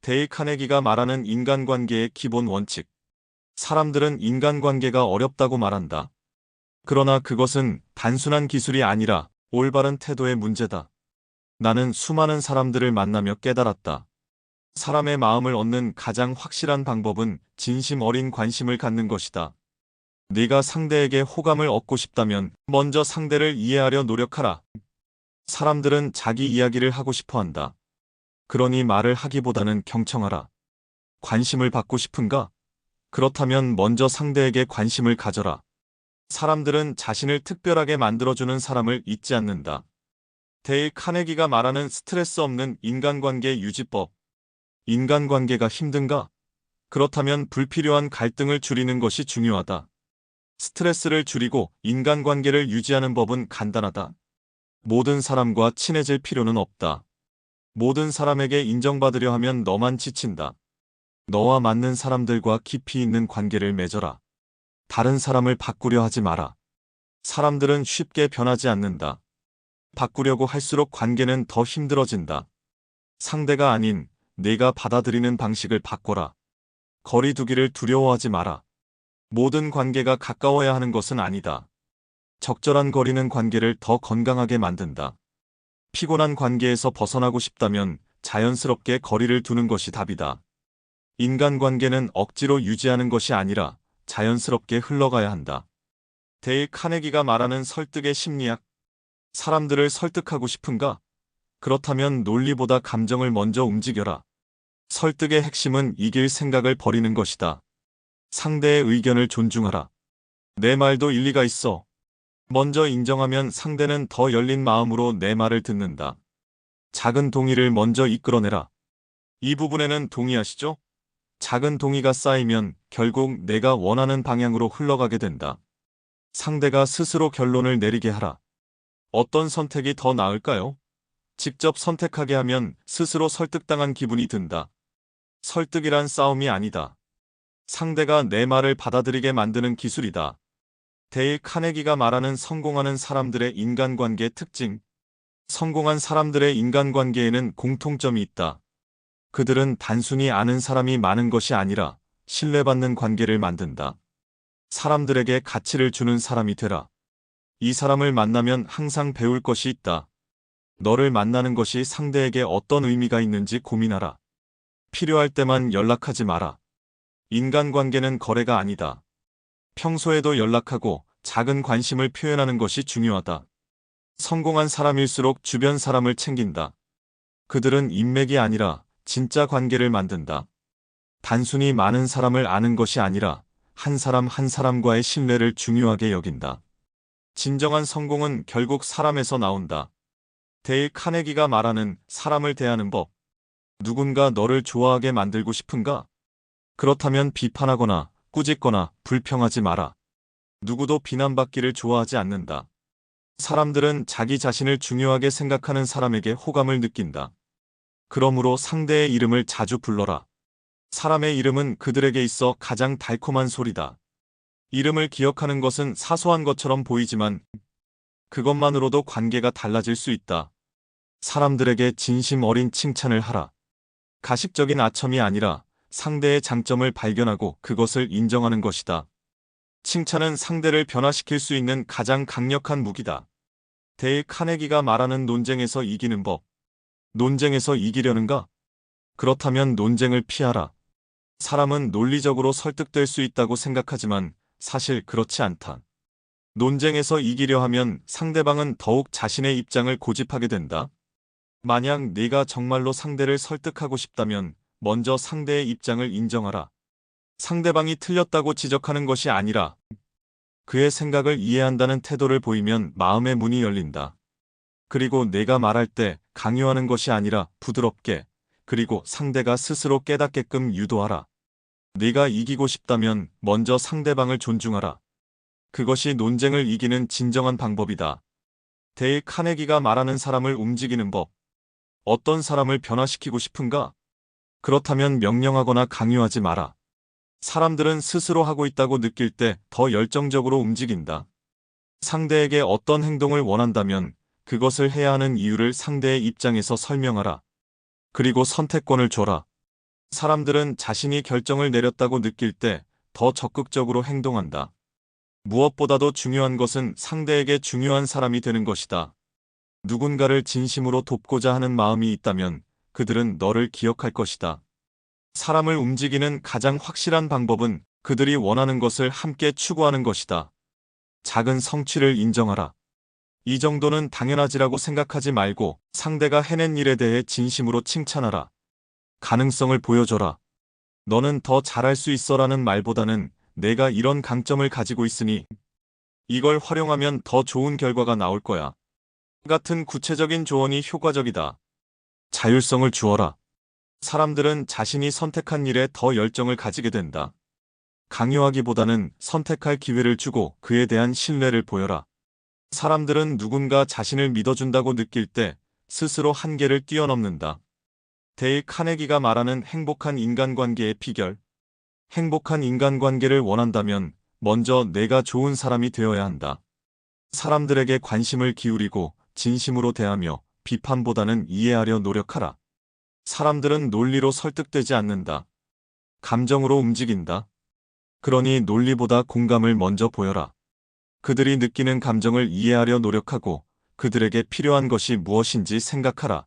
데일 카네기가 말하는 인간관계의 기본 원칙. 사람들은 인간관계가 어렵다고 말한다. 그러나 그것은 단순한 기술이 아니라 올바른 태도의 문제다. 나는 수많은 사람들을 만나며 깨달았다. 사람의 마음을 얻는 가장 확실한 방법은 진심 어린 관심을 갖는 것이다. 네가 상대에게 호감을 얻고 싶다면 먼저 상대를 이해하려 노력하라. 사람들은 자기 이야기를 하고 싶어 한다. 그러니 말을 하기보다는 경청하라. 관심을 받고 싶은가? 그렇다면 먼저 상대에게 관심을 가져라. 사람들은 자신을 특별하게 만들어주는 사람을 잊지 않는다. 데일 카네기가 말하는 스트레스 없는 인간관계 유지법. 인간관계가 힘든가? 그렇다면 불필요한 갈등을 줄이는 것이 중요하다. 스트레스를 줄이고 인간관계를 유지하는 법은 간단하다. 모든 사람과 친해질 필요는 없다. 모든 사람에게 인정받으려 하면 너만 지친다. 너와 맞는 사람들과 깊이 있는 관계를 맺어라. 다른 사람을 바꾸려 하지 마라. 사람들은 쉽게 변하지 않는다. 바꾸려고 할수록 관계는 더 힘들어진다. 상대가 아닌 내가 받아들이는 방식을 바꿔라. 거리 두기를 두려워하지 마라. 모든 관계가 가까워야 하는 것은 아니다. 적절한 거리는 관계를 더 건강하게 만든다. 피곤한 관계에서 벗어나고 싶다면 자연스럽게 거리를 두는 것이 답이다. 인간관계는 억지로 유지하는 것이 아니라 자연스럽게 흘러가야 한다. 데일 카네기가 말하는 설득의 심리학. 사람들을 설득하고 싶은가? 그렇다면 논리보다 감정을 먼저 움직여라. 설득의 핵심은 이길 생각을 버리는 것이다. 상대의 의견을 존중하라. 내 말도 일리가 있어. 먼저 인정하면 상대는 더 열린 마음으로 내 말을 듣는다. 작은 동의를 먼저 이끌어내라. 이 부분에는 동의하시죠? 작은 동의가 쌓이면 결국 내가 원하는 방향으로 흘러가게 된다. 상대가 스스로 결론을 내리게 하라. 어떤 선택이 더 나을까요? 직접 선택하게 하면 스스로 설득당한 기분이 든다. 설득이란 싸움이 아니다. 상대가 내 말을 받아들이게 만드는 기술이다. 데일 카네기가 말하는 성공하는 사람들의 인간관계 특징. 성공한 사람들의 인간관계에는 공통점이 있다. 그들은 단순히 아는 사람이 많은 것이 아니라 신뢰받는 관계를 만든다. 사람들에게 가치를 주는 사람이 되라. 이 사람을 만나면 항상 배울 것이 있다. 너를 만나는 것이 상대에게 어떤 의미가 있는지 고민하라. 필요할 때만 연락하지 마라. 인간관계는 거래가 아니다. 평소에도 연락하고 작은 관심을 표현하는 것이 중요하다. 성공한 사람일수록 주변 사람을 챙긴다. 그들은 인맥이 아니라 진짜 관계를 만든다. 단순히 많은 사람을 아는 것이 아니라 한 사람 한 사람과의 신뢰를 중요하게 여긴다. 진정한 성공은 결국 사람에서 나온다. 데일 카네기가 말하는 사람을 대하는 법. 누군가 너를 좋아하게 만들고 싶은가? 그렇다면 비판하거나 꾸짖거나 불평하지 마라. 누구도 비난받기를 좋아하지 않는다. 사람들은 자기 자신을 중요하게 생각하는 사람에게 호감을 느낀다. 그러므로 상대의 이름을 자주 불러라. 사람의 이름은 그들에게 있어 가장 달콤한 소리다. 이름을 기억하는 것은 사소한 것처럼 보이지만 그것만으로도 관계가 달라질 수 있다. 사람들에게 진심 어린 칭찬을 하라. 가식적인 아첨이 아니라 상대의 장점을 발견하고 그것을 인정하는 것이다. 칭찬은 상대를 변화시킬 수 있는 가장 강력한 무기다. 데일 카네기가 말하는 논쟁에서 이기는 법. 논쟁에서 이기려는가? 그렇다면 논쟁을 피하라. 사람은 논리적으로 설득될 수 있다고 생각하지만 사실 그렇지 않다. 논쟁에서 이기려 하면 상대방은 더욱 자신의 입장을 고집하게 된다. 만약 네가 정말로 상대를 설득하고 싶다면 먼저 상대의 입장을 인정하라. 상대방이 틀렸다고 지적하는 것이 아니라 그의 생각을 이해한다는 태도를 보이면 마음의 문이 열린다. 그리고 내가 말할 때 강요하는 것이 아니라 부드럽게, 그리고 상대가 스스로 깨닫게끔 유도하라. 네가 이기고 싶다면 먼저 상대방을 존중하라. 그것이 논쟁을 이기는 진정한 방법이다. 데일 카네기가 말하는 사람을 움직이는 법. 어떤 사람을 변화시키고 싶은가? 그렇다면 명령하거나 강요하지 마라. 사람들은 스스로 하고 있다고 느낄 때 더 열정적으로 움직인다. 상대에게 어떤 행동을 원한다면 그것을 해야 하는 이유를 상대의 입장에서 설명하라. 그리고 선택권을 줘라. 사람들은 자신이 결정을 내렸다고 느낄 때 더 적극적으로 행동한다. 무엇보다도 중요한 것은 상대에게 중요한 사람이 되는 것이다. 누군가를 진심으로 돕고자 하는 마음이 있다면 그들은 너를 기억할 것이다. 사람을 움직이는 가장 확실한 방법은 그들이 원하는 것을 함께 추구하는 것이다. 작은 성취를 인정하라. 이 정도는 당연하지라고 생각하지 말고 상대가 해낸 일에 대해 진심으로 칭찬하라. 가능성을 보여줘라. 너는 더 잘할 수 있어라는 말보다는 내가 이런 강점을 가지고 있으니 이걸 활용하면 더 좋은 결과가 나올 거야. 같은 구체적인 조언이 효과적이다. 자율성을 주어라. 사람들은 자신이 선택한 일에 더 열정을 가지게 된다. 강요하기보다는 선택할 기회를 주고 그에 대한 신뢰를 보여라. 사람들은 누군가 자신을 믿어준다고 느낄 때 스스로 한계를 뛰어넘는다. 데일 카네기가 말하는 행복한 인간관계의 비결. 행복한 인간관계를 원한다면 먼저 내가 좋은 사람이 되어야 한다. 사람들에게 관심을 기울이고 진심으로 대하며 비판보다는 이해하려 노력하라. 사람들은 논리로 설득되지 않는다. 감정으로 움직인다. 그러니 논리보다 공감을 먼저 보여라. 그들이 느끼는 감정을 이해하려 노력하고 그들에게 필요한 것이 무엇인지 생각하라.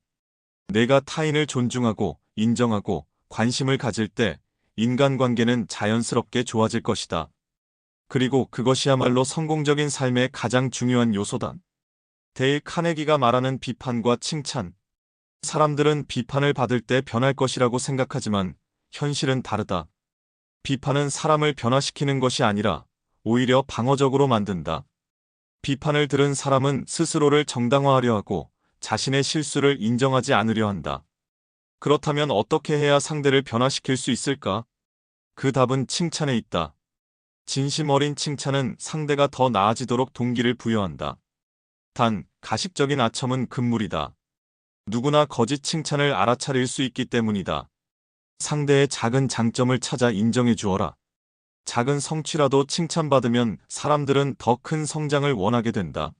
내가 타인을 존중하고 인정하고 관심을 가질 때 인간관계는 자연스럽게 좋아질 것이다. 그리고 그것이야말로 성공적인 삶의 가장 중요한 요소다. 데일 카네기가 말하는 비판과 칭찬. 사람들은 비판을 받을 때 변할 것이라고 생각하지만 현실은 다르다. 비판은 사람을 변화시키는 것이 아니라 오히려 방어적으로 만든다. 비판을 들은 사람은 스스로를 정당화하려 하고 자신의 실수를 인정하지 않으려 한다. 그렇다면 어떻게 해야 상대를 변화시킬 수 있을까? 그 답은 칭찬에 있다. 진심 어린 칭찬은 상대가 더 나아지도록 동기를 부여한다. 단, 가식적인 아첨은 금물이다. 누구나 거짓 칭찬을 알아차릴 수 있기 때문이다. 상대의 작은 장점을 찾아 인정해 주어라. 작은 성취라도 칭찬받으면 사람들은 더 큰 성장을 원하게 된다.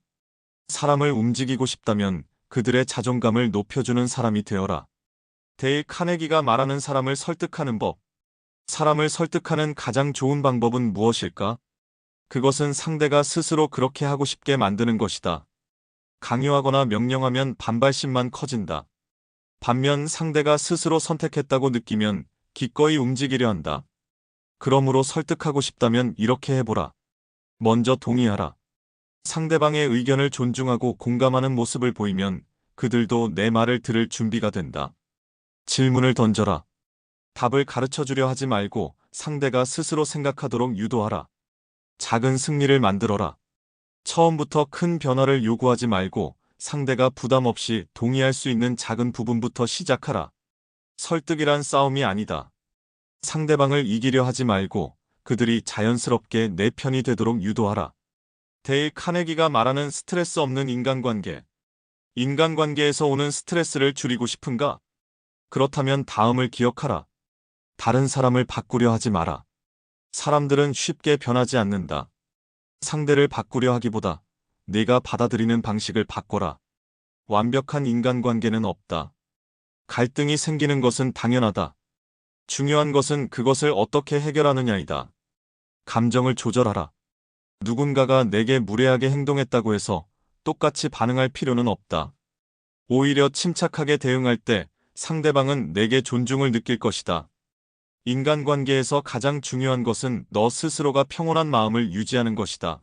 사람을 움직이고 싶다면 그들의 자존감을 높여주는 사람이 되어라. 데일 카네기가 말하는 사람을 설득하는 법. 사람을 설득하는 가장 좋은 방법은 무엇일까? 그것은 상대가 스스로 그렇게 하고 싶게 만드는 것이다. 강요하거나 명령하면 반발심만 커진다. 반면 상대가 스스로 선택했다고 느끼면 기꺼이 움직이려 한다. 그러므로 설득하고 싶다면 이렇게 해보라. 먼저 동의하라. 상대방의 의견을 존중하고 공감하는 모습을 보이면 그들도 내 말을 들을 준비가 된다. 질문을 던져라. 답을 가르쳐주려 하지 말고 상대가 스스로 생각하도록 유도하라. 작은 승리를 만들어라. 처음부터 큰 변화를 요구하지 말고 상대가 부담 없이 동의할 수 있는 작은 부분부터 시작하라. 설득이란 싸움이 아니다. 상대방을 이기려 하지 말고 그들이 자연스럽게 내 편이 되도록 유도하라. 데일 카네기가 말하는 스트레스 없는 인간관계. 인간관계에서 오는 스트레스를 줄이고 싶은가? 그렇다면 다음을 기억하라. 다른 사람을 바꾸려 하지 마라. 사람들은 쉽게 변하지 않는다. 상대를 바꾸려 하기보다 네가 받아들이는 방식을 바꿔라. 완벽한 인간관계는 없다. 갈등이 생기는 것은 당연하다. 중요한 것은 그것을 어떻게 해결하느냐이다. 감정을 조절하라. 누군가가 내게 무례하게 행동했다고 해서 똑같이 반응할 필요는 없다. 오히려 침착하게 대응할 때 상대방은 내게 존중을 느낄 것이다. 인간관계에서 가장 중요한 것은 너 스스로가 평온한 마음을 유지하는 것이다.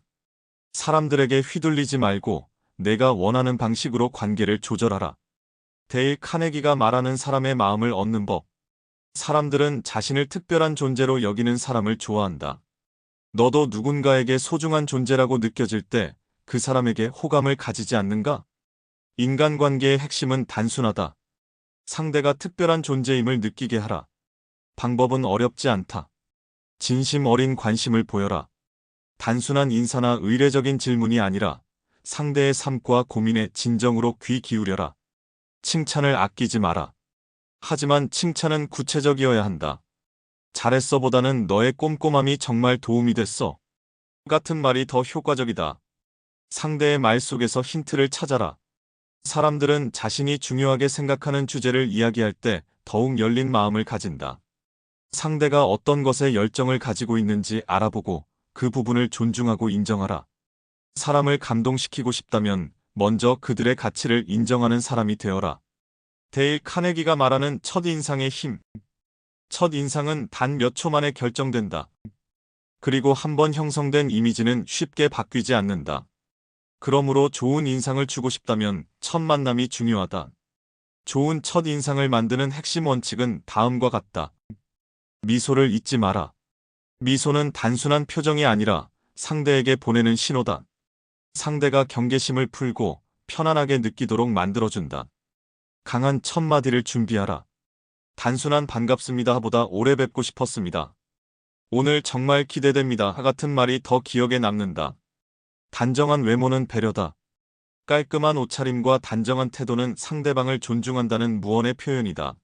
사람들에게 휘둘리지 말고 내가 원하는 방식으로 관계를 조절하라. 데일 카네기가 말하는 사람의 마음을 얻는 법. 사람들은 자신을 특별한 존재로 여기는 사람을 좋아한다. 너도 누군가에게 소중한 존재라고 느껴질 때 그 사람에게 호감을 가지지 않는가? 인간관계의 핵심은 단순하다. 상대가 특별한 존재임을 느끼게 하라. 방법은 어렵지 않다. 진심 어린 관심을 보여라. 단순한 인사나 의례적인 질문이 아니라 상대의 삶과 고민에 진정으로 귀 기울여라. 칭찬을 아끼지 마라. 하지만 칭찬은 구체적이어야 한다. 잘했어보다는 너의 꼼꼼함이 정말 도움이 됐어. 같은 말이 더 효과적이다. 상대의 말 속에서 힌트를 찾아라. 사람들은 자신이 중요하게 생각하는 주제를 이야기할 때 더욱 열린 마음을 가진다. 상대가 어떤 것에 열정을 가지고 있는지 알아보고 그 부분을 존중하고 인정하라. 사람을 감동시키고 싶다면 먼저 그들의 가치를 인정하는 사람이 되어라. 데일 카네기가 말하는 첫인상의 힘. 첫인상은 단 몇 초 만에 결정된다. 그리고 한번 형성된 이미지는 쉽게 바뀌지 않는다. 그러므로 좋은 인상을 주고 싶다면 첫 만남이 중요하다. 좋은 첫인상을 만드는 핵심 원칙은 다음과 같다. 미소를 잊지 마라. 미소는 단순한 표정이 아니라 상대에게 보내는 신호다. 상대가 경계심을 풀고 편안하게 느끼도록 만들어준다. 강한 첫마디를 준비하라. 단순한 반갑습니다 보다 오래 뵙고 싶었습니다. 오늘 정말 기대됩니다 같은 말이 더 기억에 남는다. 단정한 외모는 배려다. 깔끔한 옷차림과 단정한 태도는 상대방을 존중한다는 무언의 표현이다.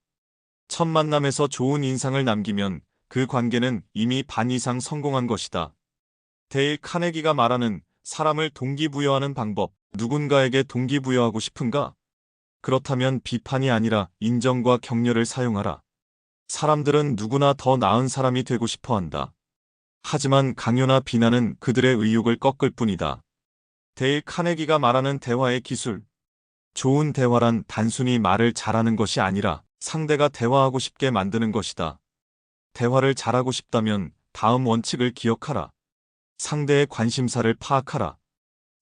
첫 만남에서 좋은 인상을 남기면 그 관계는 이미 반 이상 성공한 것이다. 데일 카네기가 말하는 사람을 동기부여하는 방법. 누군가에게 동기부여하고 싶은가? 그렇다면 비판이 아니라 인정과 격려를 사용하라. 사람들은 누구나 더 나은 사람이 되고 싶어 한다. 하지만 강요나 비난은 그들의 의욕을 꺾을 뿐이다. 데일 카네기가 말하는 대화의 기술. 좋은 대화란 단순히 말을 잘하는 것이 아니라 상대가 대화하고 싶게 만드는 것이다. 대화를 잘하고 싶다면 다음 원칙을 기억하라. 상대의 관심사를 파악하라.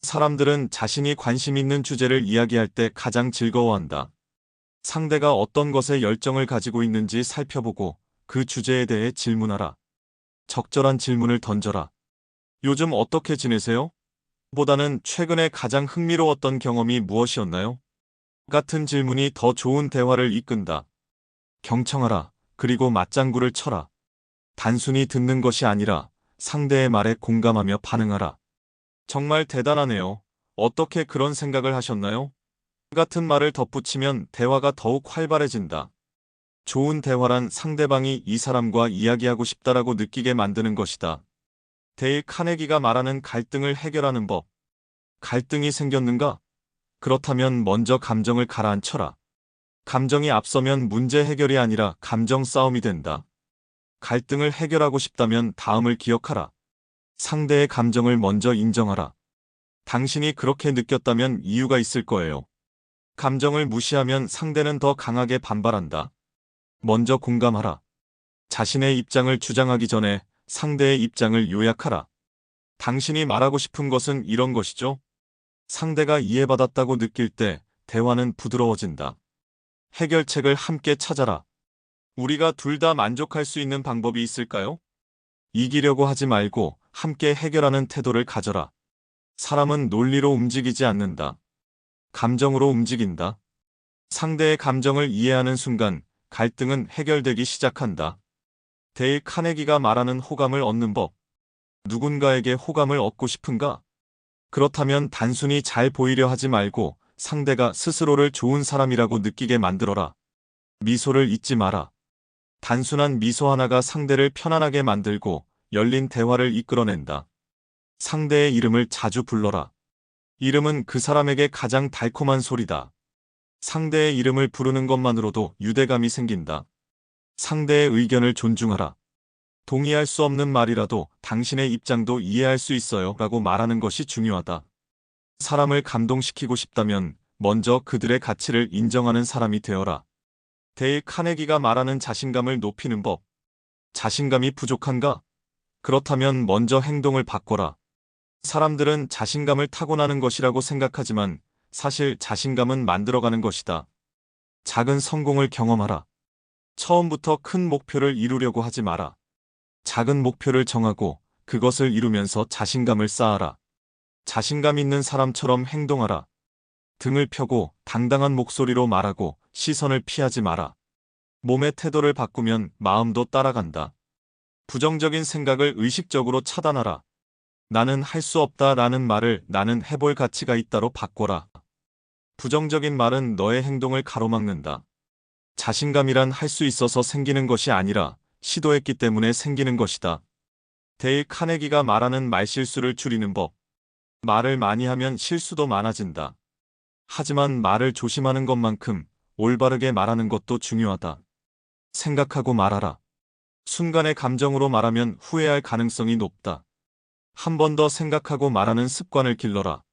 사람들은 자신이 관심 있는 주제를 이야기할 때 가장 즐거워한다. 상대가 어떤 것에 열정을 가지고 있는지 살펴보고 그 주제에 대해 질문하라. 적절한 질문을 던져라. 요즘 어떻게 지내세요? 보다는 최근에 가장 흥미로웠던 경험이 무엇이었나요? 같은 질문이 더 좋은 대화를 이끈다. 경청하라. 그리고 맞장구를 쳐라. 단순히 듣는 것이 아니라 상대의 말에 공감하며 반응하라. 정말 대단하네요. 어떻게 그런 생각을 하셨나요? 같은 말을 덧붙이면 대화가 더욱 활발해진다. 좋은 대화란 상대방이 이 사람과 이야기하고 싶다라고 느끼게 만드는 것이다. 데일 카네기가 말하는 갈등을 해결하는 법. 갈등이 생겼는가? 그렇다면 먼저 감정을 가라앉혀라. 감정이 앞서면 문제 해결이 아니라 감정 싸움이 된다. 갈등을 해결하고 싶다면 다음을 기억하라. 상대의 감정을 먼저 인정하라. 당신이 그렇게 느꼈다면 이유가 있을 거예요. 감정을 무시하면 상대는 더 강하게 반발한다. 먼저 공감하라. 자신의 입장을 주장하기 전에 상대의 입장을 요약하라. 당신이 말하고 싶은 것은 이런 것이죠? 상대가 이해받았다고 느낄 때 대화는 부드러워진다. 해결책을 함께 찾아라. 우리가 둘 다 만족할 수 있는 방법이 있을까요? 이기려고 하지 말고 함께 해결하는 태도를 가져라. 사람은 논리로 움직이지 않는다. 감정으로 움직인다. 상대의 감정을 이해하는 순간 갈등은 해결되기 시작한다. 데일 카네기가 말하는 호감을 얻는 법. 누군가에게 호감을 얻고 싶은가? 그렇다면 단순히 잘 보이려 하지 말고 상대가 스스로를 좋은 사람이라고 느끼게 만들어라. 미소를 잊지 마라. 단순한 미소 하나가 상대를 편안하게 만들고 열린 대화를 이끌어낸다. 상대의 이름을 자주 불러라. 이름은 그 사람에게 가장 달콤한 소리다. 상대의 이름을 부르는 것만으로도 유대감이 생긴다. 상대의 의견을 존중하라. 동의할 수 없는 말이라도 당신의 입장도 이해할 수 있어요 라고 말하는 것이 중요하다. 사람을 감동시키고 싶다면 먼저 그들의 가치를 인정하는 사람이 되어라. 데일 카네기가 말하는 자신감을 높이는 법. 자신감이 부족한가? 그렇다면 먼저 행동을 바꿔라. 사람들은 자신감을 타고나는 것이라고 생각하지만 사실 자신감은 만들어가는 것이다. 작은 성공을 경험하라. 처음부터 큰 목표를 이루려고 하지 마라. 작은 목표를 정하고 그것을 이루면서 자신감을 쌓아라. 자신감 있는 사람처럼 행동하라. 등을 펴고 당당한 목소리로 말하고 시선을 피하지 마라. 몸의 태도를 바꾸면 마음도 따라간다. 부정적인 생각을 의식적으로 차단하라. 나는 할 수 없다 라는 말을 나는 해볼 가치가 있다로 바꿔라. 부정적인 말은 너의 행동을 가로막는다. 자신감이란 할 수 있어서 생기는 것이 아니라 시도했기 때문에 생기는 것이다. 데일 카네기가 말하는 말실수를 줄이는 법. 말을 많이 하면 실수도 많아진다. 하지만 말을 조심하는 것만큼 올바르게 말하는 것도 중요하다. 생각하고 말하라. 순간의 감정으로 말하면 후회할 가능성이 높다. 한 번 더 생각하고 말하는 습관을 길러라.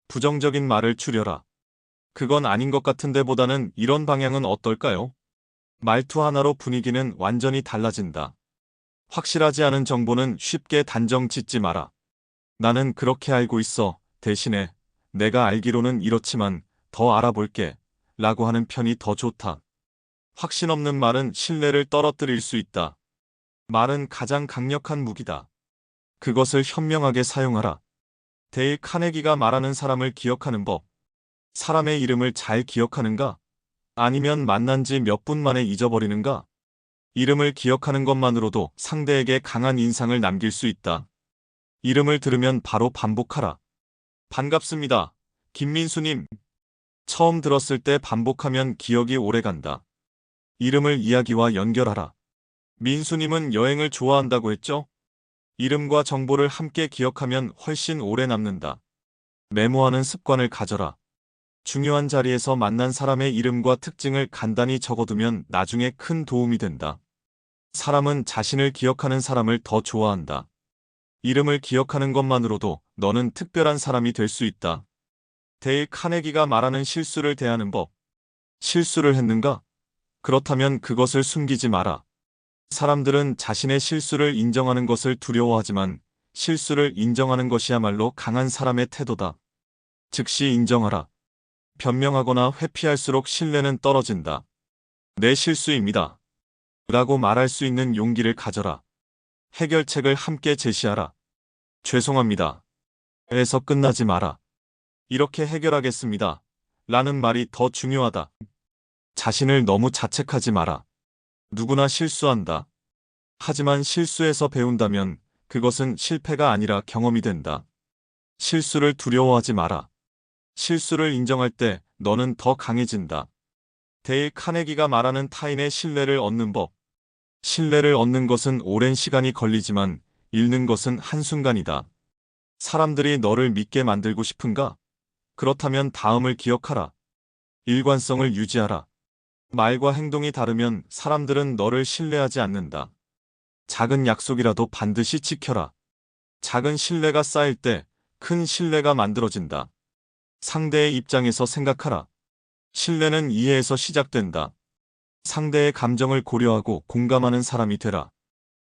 부정적인 말을 줄여라. 그건 아닌 것 같은데 보다는 이런 방향은 어떨까요? 말투 하나로 분위기는 완전히 달라진다. 확실하지 않은 정보는 쉽게 단정 짓지 마라. 나는 그렇게 알고 있어. 대신에 내가 알기로는 이렇지만 더 알아볼게. 라고 하는 편이 더 좋다. 확신 없는 말은 신뢰를 떨어뜨릴 수 있다. 말은 가장 강력한 무기다. 그것을 현명하게 사용하라. 데일 카네기가 말하는 사람을 기억하는 법. 사람의 이름을 잘 기억하는가? 아니면 만난 지 몇 분 만에 잊어버리는가? 이름을 기억하는 것만으로도 상대에게 강한 인상을 남길 수 있다. 이름을 들으면 바로 반복하라. 반갑습니다. 김민수님. 처음 들었을 때 반복하면 기억이 오래간다. 이름을 이야기와 연결하라. 민수님은 여행을 좋아한다고 했죠? 이름과 정보를 함께 기억하면 훨씬 오래 남는다. 메모하는 습관을 가져라. 중요한 자리에서 만난 사람의 이름과 특징을 간단히 적어두면 나중에 큰 도움이 된다. 사람은 자신을 기억하는 사람을 더 좋아한다. 이름을 기억하는 것만으로도 너는 특별한 사람이 될 수 있다. 데일 카네기가 말하는 실수를 대하는 법. 실수를 했는가? 그렇다면 그것을 숨기지 마라. 사람들은 자신의 실수를 인정하는 것을 두려워하지만 실수를 인정하는 것이야말로 강한 사람의 태도다. 즉시 인정하라. 변명하거나 회피할수록 신뢰는 떨어진다. 내 실수입니다. 라고 말할 수 있는 용기를 가져라. 해결책을 함께 제시하라. 죄송합니다. 에서 끝나지 마라. 이렇게 해결하겠습니다. 라는 말이 더 중요하다. 자신을 너무 자책하지 마라. 누구나 실수한다. 하지만 실수에서 배운다면 그것은 실패가 아니라 경험이 된다. 실수를 두려워하지 마라. 실수를 인정할 때 너는 더 강해진다. 데일 카네기가 말하는 타인의 신뢰를 얻는 법. 신뢰를 얻는 것은 오랜 시간이 걸리지만 잃는 것은 한순간이다. 사람들이 너를 믿게 만들고 싶은가? 그렇다면 다음을 기억하라. 일관성을 유지하라. 말과 행동이 다르면 사람들은 너를 신뢰하지 않는다. 작은 약속이라도 반드시 지켜라. 작은 신뢰가 쌓일 때 큰 신뢰가 만들어진다. 상대의 입장에서 생각하라. 신뢰는 이해에서 시작된다. 상대의 감정을 고려하고 공감하는 사람이 되라.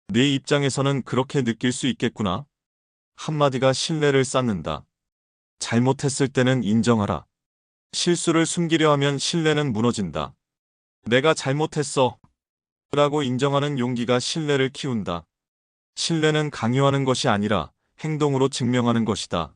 내 입장에서는 그렇게 느낄 수 있겠구나. 한마디가 신뢰를 쌓는다. 잘못했을 때는 인정하라. 실수를 숨기려 하면 신뢰는 무너진다. 내가 잘못했어. 라고 인정하는 용기가 신뢰를 키운다. 신뢰는 강요하는 것이 아니라 행동으로 증명하는 것이다.